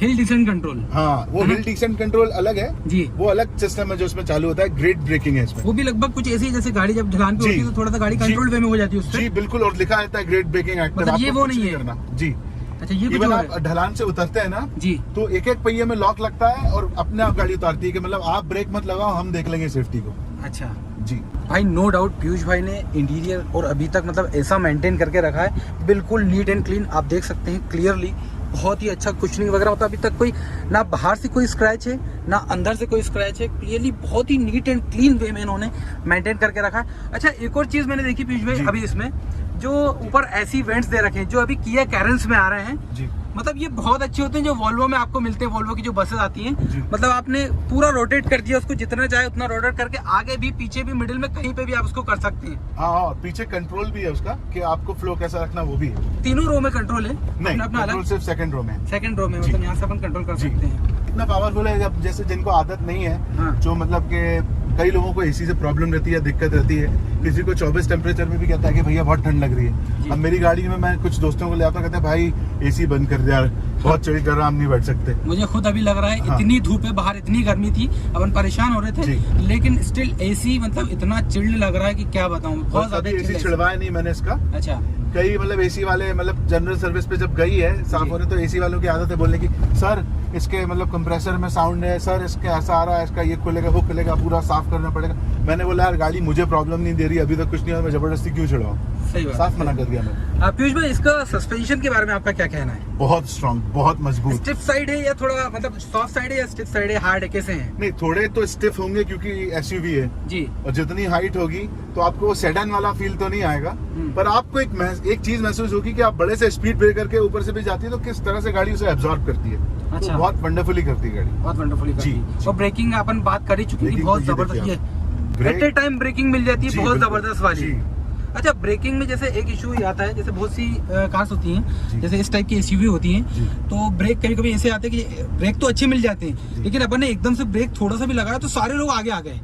Speaker 3: हिल डिसेंट कंट्रोल,
Speaker 2: हाँ, वो हिल डिसेंट कंट्रोल अलग है जी, वो अलग सिस्टम है जो उसमें चालू होता है। ग्रेट ब्रेकिंग है इसमें,
Speaker 3: वो भी लगभग कुछ ऐसी जैसे गाड़ी जब ढलान पे होती है तो थोड़ा सा गाड़ी कंट्रोल वे में हो जाती है उससे।
Speaker 2: जी बिल्कुल, और लिखा रहता है ग्रेट ब्रेकिंग एक्टिव।
Speaker 3: मतलब ये वो नहीं है
Speaker 2: करना जी।
Speaker 3: अच्छा, ये
Speaker 2: इवन आप ढलान से उतरते हैं ना जी, तो एक पहिए में लॉक लगता है और अपने आप गाड़ी उतारती है कि मतलब आप ब्रेक मत लगाओ, हम देख लेंगे सेफ्टी को। अच्छा जी
Speaker 3: भाई, नो डाउट पीयूष भाई ने इंटीरियर और अभी तक मतलब ऐसा मेंटेन करके रखा है, बिल्कुल नीट एंड क्लीन। आप देख सकते हैं क्लियरली, बहुत ही अच्छा कुशनिंग वगैरह होता है। अभी तक कोई ना बाहर से कोई स्क्रैच है ना अंदर से कोई स्क्रैच है, क्लियरली बहुत ही नीट एंड क्लीन वे में इन्होंने मेंटेन करके रखा है। अच्छा, एक और चीज मैंने देखी पीयूष भाई, अभी इसमें जो ऊपर ऐसी वेंट्स दे रखे हैं जो अभी किया कैरेंस में आ रहे हैं जी, मतलब ये बहुत अच्छे होते हैं जो वॉल्वो में आपको मिलते हैं, वॉल्वो की जो बसेस आती हैं। मतलब आपने पूरा रोटेट कर दिया उसको, जितना चाहे उतना रोटेट करके आगे भी पीछे भी मिडिल में कहीं पे भी आप उसको कर सकते हैं।
Speaker 2: हाँ, पीछे कंट्रोल भी है उसका कि आपको फ्लो कैसा रखना वो भी है।
Speaker 3: तीनों रो में कंट्रोल है?
Speaker 2: नहीं,
Speaker 3: अपना
Speaker 2: कंट्रोल सिर्फ सेकंड रो में।
Speaker 3: सेकंड रो में, मतलब यहाँ से अपन कंट्रोल कर सकते हैं।
Speaker 2: इतना पावरफुल है, जब जैसे जिनको आदत नहीं है,
Speaker 3: हाँ।
Speaker 2: जो मतलब कि कई लोगों को एसी से प्रॉब्लम रहती है, दिक्कत रहती है, किसी को 24 टेम्परेचर में भी कहता है कि भैया बहुत ठंड लग रही है। अब मेरी गाड़ी में मैं कुछ दोस्तों को ले आता, कहता है भाई एसी बंद कर दे यार, बहुत चिल कर रहा, हम नहीं बैठ सकते।
Speaker 3: मुझे खुद अभी लग रहा है,
Speaker 2: हाँ।
Speaker 3: इतनी धूप है बाहर, इतनी गर्मी थी, अपन परेशान हो रहे थे, लेकिन स्टिल एसी मतलब इतना चिल्ड लग रहा है कि क्या बताऊं, बहुत ज्यादा
Speaker 2: एसी छिड़वाया नहीं मैंने इसका।
Speaker 3: अच्छा,
Speaker 2: कई मतलब एसी वाले मतलब जनरल सर्विस पे जब गई है साफ होने, तो एसी वालों की आदत है बोलने की, सर इसके मतलब कंप्रेसर में साउंड है, सर इसके ऐसा आ रहा है, इसका ये खुलेगा वो खुलेगा, पूरा साफ करना पड़ेगा। मैंने बोला यार गाड़ी मुझे प्रॉब्लम नहीं दे रही, अभी तक कुछ नहीं हुआ, मैं जबरदस्ती क्यों छिड़वाऊं?
Speaker 3: सही बात,
Speaker 2: साफ मना कर दिया मैंने।
Speaker 3: पीयूष भाई, इसका सस्पेंशन के बारे में आपका क्या कहना है?
Speaker 2: बहुत स्ट्रॉन्ग, बहुत मजबूत।
Speaker 3: स्टिफ साइड है या थोड़ा मतलब सॉफ्ट साइड है या स्टिफ साइड है, हार्ड है, कैसे है?
Speaker 2: नहीं, थोड़े तो स्टिफ होंगे क्योंकि एसयूवी है
Speaker 3: जी,
Speaker 2: और जितनी हाइट होगी तो आपको वो सेडान वाला फील तो नहीं आएगा, पर आपको एक चीज महसूस होगी कि आप बड़े से स्पीड ब्रेकर के ऊपर से भी जाती है तो किस तरह से गाड़ी उसे एब्जॉर्ब करती है।
Speaker 3: अच्छा,
Speaker 2: तो बहुत वंडरफुली करती है गाड़ी,
Speaker 3: बहुत वंडरफुली करती है। और ब्रेकिंग अपन बात कर ही चुकी थी, बहुत जबरदस्त है, एट ए टाइम ब्रेकिंग मिल जाती है, बहुत जबरदस्त वाली। अच्छा, ब्रेकिंग में जैसे एक इशू ही आता है, जैसे बहुत सी कार्स होती हैं, जैसे इस टाइप की एसयूवी होती हैं, तो ब्रेक कभी कभी ऐसे आते हैं कि ब्रेक तो अच्छे मिल जाते हैं, लेकिन अपन ने एकदम से ब्रेक थोड़ा सा भी लगाया तो सारे लोग आगे आ गए।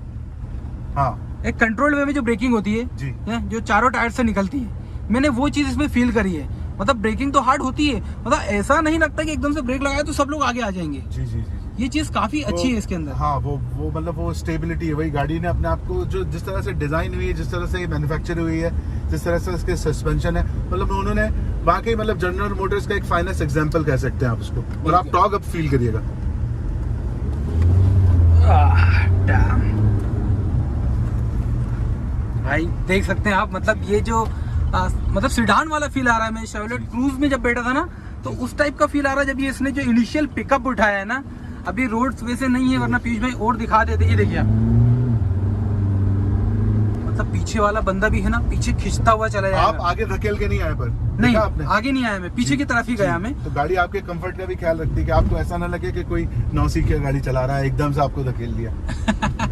Speaker 2: हाँ,
Speaker 3: एक कंट्रोल वे में जो ब्रेकिंग होती है, जो चारों टायर से निकलती है, मैंने वो चीज इसमें फील करी है। मतलब ब्रेकिंग तो हार्ड होती है, मतलब ऐसा नहीं लगता कि एकदम से ब्रेक लगाया तो सब लोग आगे आ जाएंगे।
Speaker 2: जी जी जी,
Speaker 3: ये चीज काफी अच्छी है इसके अंदर।
Speaker 2: हाँ, वो मतलब वो स्टेबिलिटी है, वही गाड़ी ने अपने आप को जो जिस तरह से डिजाइन हुई है, जिस तरह से मैन्युफैक्चर हुई है, जिस तरह से इसके सस्पेंशन है, मतलब उन्होंने वाकई मतलब जनरल मोटर्स का एक फाइनेस्ट एग्जांपल कह सकते हैं आप उसको। और आप टॉर्क अब फील करिएगा।
Speaker 3: भाई देख सकते हैं आप, मतलब ये जो मतलब सिडान वाला फील आ रहा है। मैं शेवरलेट क्रूज में जब बैठा था ना, तो उस टाइप का फील आ रहा है जब ये इसने जो इनिशियल पिकअप उठाया है ना। अभी रोड्स वैसे नहीं है, वरना पीयूष भाई और दिखा देते। ये देखिए, मतलब पीछे वाला बंदा भी है ना, पीछे खींचता हुआ चला जाएगा।
Speaker 2: आप आगे धकेल के नहीं आए, पर
Speaker 3: नहीं
Speaker 2: आपने
Speaker 3: आगे नहीं आया, मैं पीछे की तरफ ही गया। मैं
Speaker 2: तो गाड़ी आपके कंफर्ट का भी ख्याल रखती है कि आपको ऐसा ना लगे कि कोई नौसिखिया गाड़ी चला रहा है, एकदम से आपको धकेल दिया।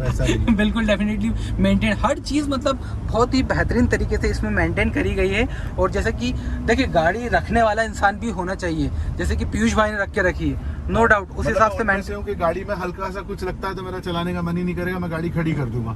Speaker 2: ऐसा नहीं।
Speaker 3: बिल्कुल, डेफिनेटली मेंटेन, हर चीज मतलब बहुत ही बेहतरीन तरीके से इसमें मेंटेन करी गई है। और जैसे कि देखिए, गाड़ी रखने वाला इंसान भी होना चाहिए, जैसे कि पीयूष भाई ने रख के रखी है, नो डाउट उस हिसाब से
Speaker 2: मैं कि गाड़ी में हल्का सा कुछ लगता है तो मेरा चलाने का मन ही नहीं करेगा, मैं गाड़ी खड़ी कर दूंगा।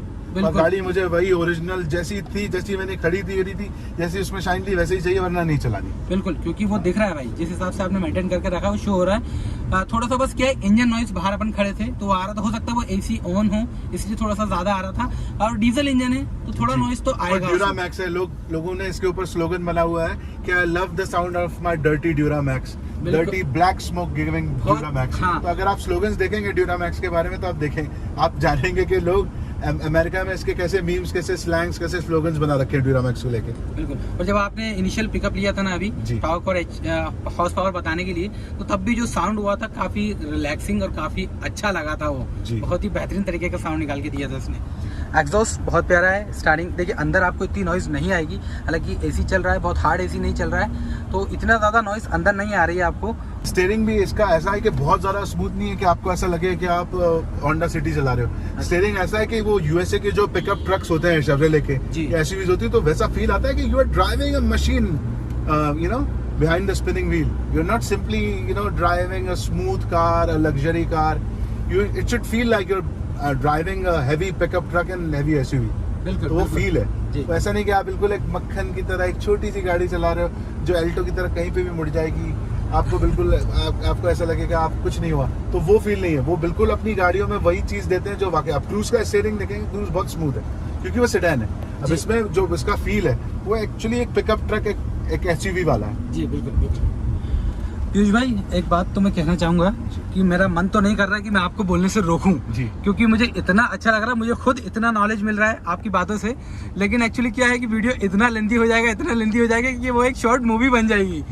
Speaker 2: गाड़ी मुझे वही ओरिजिनल जैसी थी, जैसी मैंने खड़ी थी, जैसी उसमें शाइन थी वैसे ही चाहिए, वरना नहीं चलानी।
Speaker 3: बिल्कुल, क्योंकि वो दिख रहा है भाई, जिस हिसाब से आपने मेंटेन करके रखा है वो शो हो रहा है। थोड़ा सा बस क्या है, इंजन नॉइज बाहर अपन खड़े थे तो आ रहा था, हो सकता है वो एसी ऑन हो इसलिए थोड़ा सा ज्यादा आ रहा था। और डीजल इंजन है तो थोड़ा नॉइज तो आएगा।
Speaker 2: ड्यूरामैक्स है, लोगों ने इसके ऊपर स्लोगन बना हुआ है कि I love the sound of my dirty Duramax, dirty black smoke giving Duramax. तो अगर आप स्लोगन्स देखेंगे ड्यूरामैक्स के बारे में तो आप देखें, आप जानेंगे कि लोग अमेरिका में इसके कैसे मीम्स, कैसे स्लैंग्स, कैसे स्लोगन्स बना रखे हैं ड्यूरामैक्स को लेके।
Speaker 3: बिल्कुल। और जब आपने इनिशियल पिकअप लिया था ना अभी टॉर्क और हॉर्स पावर बताने के लिए, तो तब भी जो साउंड हुआ था काफी रिलैक्सिंग और काफी अच्छा लगा था। वो बहुत ही बेहतरीन तरीके का साउंड निकाल के दिया था उसने। एग्जॉस्ट बहुत प्यारा है। स्टार्टिंग देखिए, अंदर आपको इतनी नॉइज नहीं आएगी, हालांकि एसी चल रहा है, बहुत हार्ड एसी नहीं चल रहा है, तो इतना ज्यादा नॉइज अंदर नहीं आ रही है आपको।
Speaker 2: स्टीयरिंग भी इसका ऐसा है कि बहुत ज्यादा स्मूथ नहीं है कि आपको ऐसा लगे कि आप होंडा सिटी चला रहे हो। स्टीयरिंग ऐसा है कि वो यूएसए के जो पिकअप ट्रक्स होते हैं शेवरलेट के, एसयूवीज होती है, तो वैसा फील आता है कि you are driving a machine, you know, behind the spinning wheel. You're not simply, you know, driving a smooth car, a luxury car. It should feel like you're driving a heavy pickup truck and heavy SUV.
Speaker 3: बिल्कुल,
Speaker 2: तो वो feel है। तो ऐसा नहीं कि आप बिल्कुल एक मक्खन की तरह एक छोटी सी गाड़ी चला रहे हो जो एल्टो की तरह कहीं पे भी मुड़ जाएगी, आपको बिल्कुल आपको ऐसा लगेगा आप कुछ नहीं हुआ, तो वो फील नहीं है। वो बिल्कुल अपनी गाड़ियों में वही चीज देते हैं जो वाकई। आप क्रूज का स्टीयरिंग देखेंगे, क्रूज बहुत स्मूथ है क्योंकि वो सेडान है। अब इसमें जो इसका फील है वो एक्चुअली एक पिकअप ट्रक, एक एसयूवी वाला है।
Speaker 3: जी बिल्कुल बिल्कुल। पीयूष भाई, एक बात तो मैं कहना चाहूंगा कि मेरा मन तो नहीं कर रहा है कि मैं आपको बोलने से रोकूं, क्योंकि मुझे इतना अच्छा लग रहा है, मुझे खुद इतना नॉलेज मिल रहा है आपकी बातों से। लेकिन एक्चुअली क्या है कि वीडियो इतना लेंथी हो जाएगा कि वो एक शॉर्ट मूवी बन जाएगी।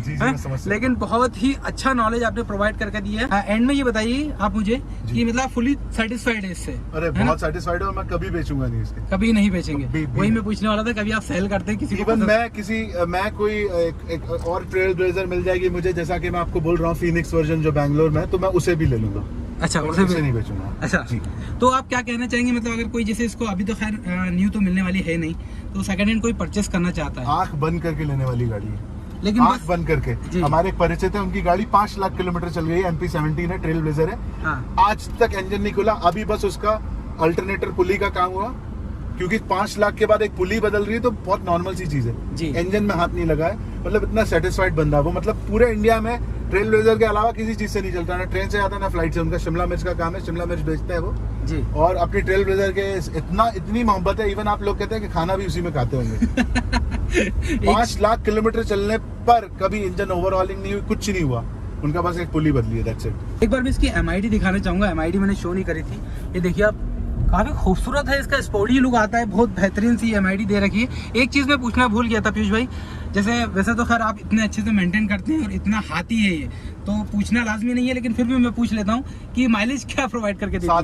Speaker 3: लेकिन बहुत ही अच्छा नॉलेज आपने प्रोवाइड करके दिया है। एंड में ये बताइए आप मुझे कि मतलब फुली सेटिस्फाइड है इससे?
Speaker 2: अरे बहुत सेटिस्फाइड हूं, मैं कभी बेचूंगा नहीं इसके,
Speaker 3: कभी नहीं बेचेंगे। वही मैं पूछने वाला था, कभी आप सेल करते हैं किसी को?
Speaker 2: मैं कोई एक और ट्रेल ब्लेजर मिल जाएगी मुझे, जैसा कि मैं आपको बोल रहा हूँ फीनिक्स वर्जन जो बैंगलोर में है, तो मैं उसे भी ले लूंगा।
Speaker 3: अच्छा,
Speaker 2: और
Speaker 3: उसे भी
Speaker 2: नहीं बेचूंगा।
Speaker 3: अच्छा
Speaker 2: जी।
Speaker 3: तो आप क्या कहना चाहेंगे, मतलब अगर कोई जैसे इसको अभी तो खैर न्यू तो मिलने वाली है नहीं, तो सेकंड हैंड कोई परचेस करना चाहता है,
Speaker 2: आंख बंद करके लेने वाली गाड़ी है,
Speaker 3: लेकिन
Speaker 2: आंख
Speaker 3: बस
Speaker 2: बंद करके।
Speaker 3: जी।
Speaker 2: हमारे एक परिचित है, उनकी गाड़ी 5 लाख किलोमीटर चल गई है, MP17 है, ट्रेल ब्लेजर है,
Speaker 3: हाँ
Speaker 2: आज तक इंजन नहीं खुला। अभी बस उसका अल्टरनेटर पुली का काम हुआ, क्योंकि 5 लाख के बाद एक पुली बदल रही है तो बहुत नॉर्मल सी चीज
Speaker 3: जी।
Speaker 2: है। इंजन में हाथ नहीं लगा है, मतलब इतना सेटिस्फाइड बंदा वो, मतलब पूरे इंडिया में ट्रेल ब्लेजर के अलावा किसी चीज से नहीं चलता, ना ट्रेन से आता ना फ्लाइट से। उनका शिमला मिर्च का काम है, शिमला मिर्च बेचता है वो
Speaker 3: जी।
Speaker 2: और अपनी ट्रेल ब्लेजर के इतनी मोहब्बत है, इवन आप लोग कहते हैं कि खाना भी उसी में खाते होंगे। 5 लाख किलोमीटर चलने पर कभी इंजन ओवरऑलिंग नहीं हुई, कुछ नहीं हुआ, उनका बस एक पुली बदली है, दैट्स इट।
Speaker 3: एक बार मैं इसकी MID दिखाना चाहूंगा, MID मैंने शो नहीं करी थी, ये देखिए आप, काफी खूबसूरत है, इसका स्पोर्टी लुक आता है, बहुत बेहतरीन सी MID दे रखी है। एक चीज मैं पूछना भूल गया था पीयूष भाई, जैसे वैसे तो खैर आप इतने अच्छे से मेंटेन करते हैं और इतना हाथी है ये, तो पूछना लाजमी नहीं है, लेकिन फिर भी मैं पूछ लेता हूँ कि माइलेज क्या प्रोवाइड करके देती है?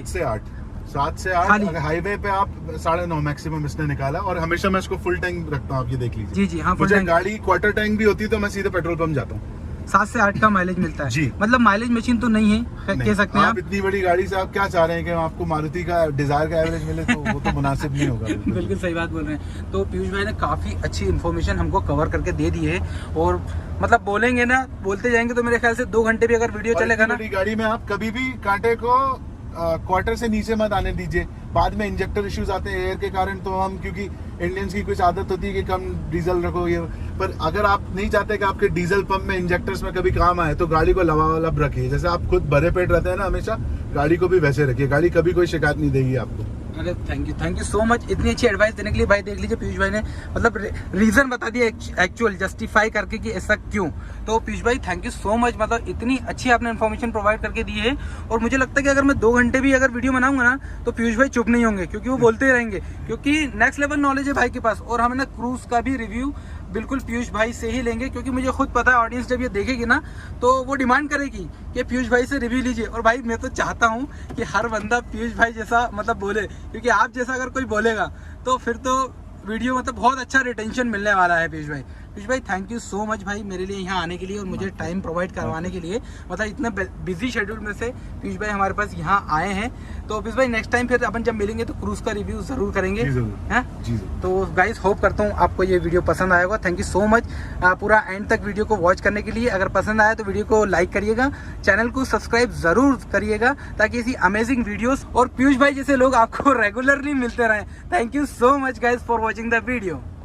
Speaker 2: 7 से 8
Speaker 3: खाली?
Speaker 2: अगर हाईवे पे आप 9.5 मैक्सिमम इसने निकाला, और हमेशा मैं इसको फुल टैंक रखता हूँ, आप ये देख लीजिए।
Speaker 3: जी जी हाँ, फुल
Speaker 2: मुझे
Speaker 3: टैंक।
Speaker 2: गाड़ी क्वार्टर टैंक भी होती है तो मैं सीधे पेट्रोल पंप जाता हूँ।
Speaker 3: 7 से 8 का माइलेज मिलता है
Speaker 2: जी।
Speaker 3: मतलब माइलेज मशीन तो नहीं है, कह
Speaker 2: नहीं,
Speaker 3: सकते हैं
Speaker 2: आप
Speaker 3: आप।
Speaker 2: इतनी बड़ी गाड़ी से आप क्या चाह रहे हैं कि आपको मारुति का डिजायर का एवरेज मिले, तो वो तो मुनासिब नहीं होगा।
Speaker 3: बिल्कुल सही बात बोल रहे हैं। तो पीयूष भाई ने काफी अच्छी इन्फॉर्मेशन हमको कवर करके दे दी है, और मतलब बोलेंगे ना, बोलते जाएंगे तो मेरे ख्याल से 2 घंटे भी अगर वीडियो
Speaker 2: और
Speaker 3: चलेगा
Speaker 2: इतनी
Speaker 3: ना।
Speaker 2: बड़ी गाड़ी में आप कभी भी कांटे को क्वार्टर से नीचे मत आने दीजिए, बाद में इंजेक्टर इश्यूज आते हैं एयर के कारण। तो हम, क्योंकि इंडियंस की कुछ आदत होती है कि कम डीजल रखो ये, पर अगर आप नहीं चाहते कि आपके डीजल पंप में इंजेक्टर्स में कभी काम आए, तो गाड़ी को लबालब रखिए। जैसे आप खुद भरे पेट रहते हैं ना, हमेशा गाड़ी को भी वैसे रखिए, गाड़ी कभी कोई शिकायत नहीं देगी आपको।
Speaker 3: अरे थैंक यू सो मच इतनी अच्छी एडवाइस देने के लिए। भाई देख लीजिए पीयूष भाई ने मतलब रीजन बता दिया एक्चुअल, जस्टिफाई करके कि ऐसा क्यों। तो पीयूष भाई थैंक यू सो मच, मतलब इतनी अच्छी आपने इन्फॉर्मेशन प्रोवाइड करके दी है। और मुझे लगता है कि अगर मैं 2 घंटे भी अगर वीडियो बनाऊंगा ना, तो पीयूष भाई चुप नहीं होंगे, क्योंकि वो बोलते ही रहेंगे, क्योंकि नेक्स्ट लेवल नॉलेज है भाई के पास। और हम ना क्रूज का भी रिव्यू बिल्कुल पीयूष भाई से ही लेंगे, क्योंकि मुझे खुद पता है ऑडियंस जब ये देखेगी ना, तो वो डिमांड करेगी कि पीयूष भाई से रिव्यू लीजिए। और भाई मैं तो चाहता हूँ कि हर बंदा पीयूष भाई जैसा मतलब बोले, क्योंकि आप जैसा अगर कोई बोलेगा तो फिर तो वीडियो मतलब बहुत अच्छा रिटेंशन मिलने वाला है। पीयूष भाई थैंक यू सो मच भाई मेरे लिए यहाँ आने के लिए और मुझे टाइम प्रोवाइड करवाने के लिए। मतलब इतने बिजी शेड्यूल में से पीयूष भाई हमारे पास यहाँ आए हैं। तो पीयूष भाई नेक्स्ट टाइम फिर अपन जब मिलेंगे तो क्रूज का रिव्यू जरूर करेंगे, हैं? तो गाइस होप करता हूँ आपको ये वीडियो पसंद आएगा। थैंक यू सो मच पूरा एंड तक वीडियो को वॉच करने के लिए। अगर पसंद आया तो वीडियो को लाइक करिएगा, चैनल को सब्सक्राइब जरूर करिएगा, ताकि ऐसी अमेजिंग वीडियोस और पीयूष भाई जैसे लोग आपको रेगुलरली मिलते रहें। Thank you so much guys for watching the video.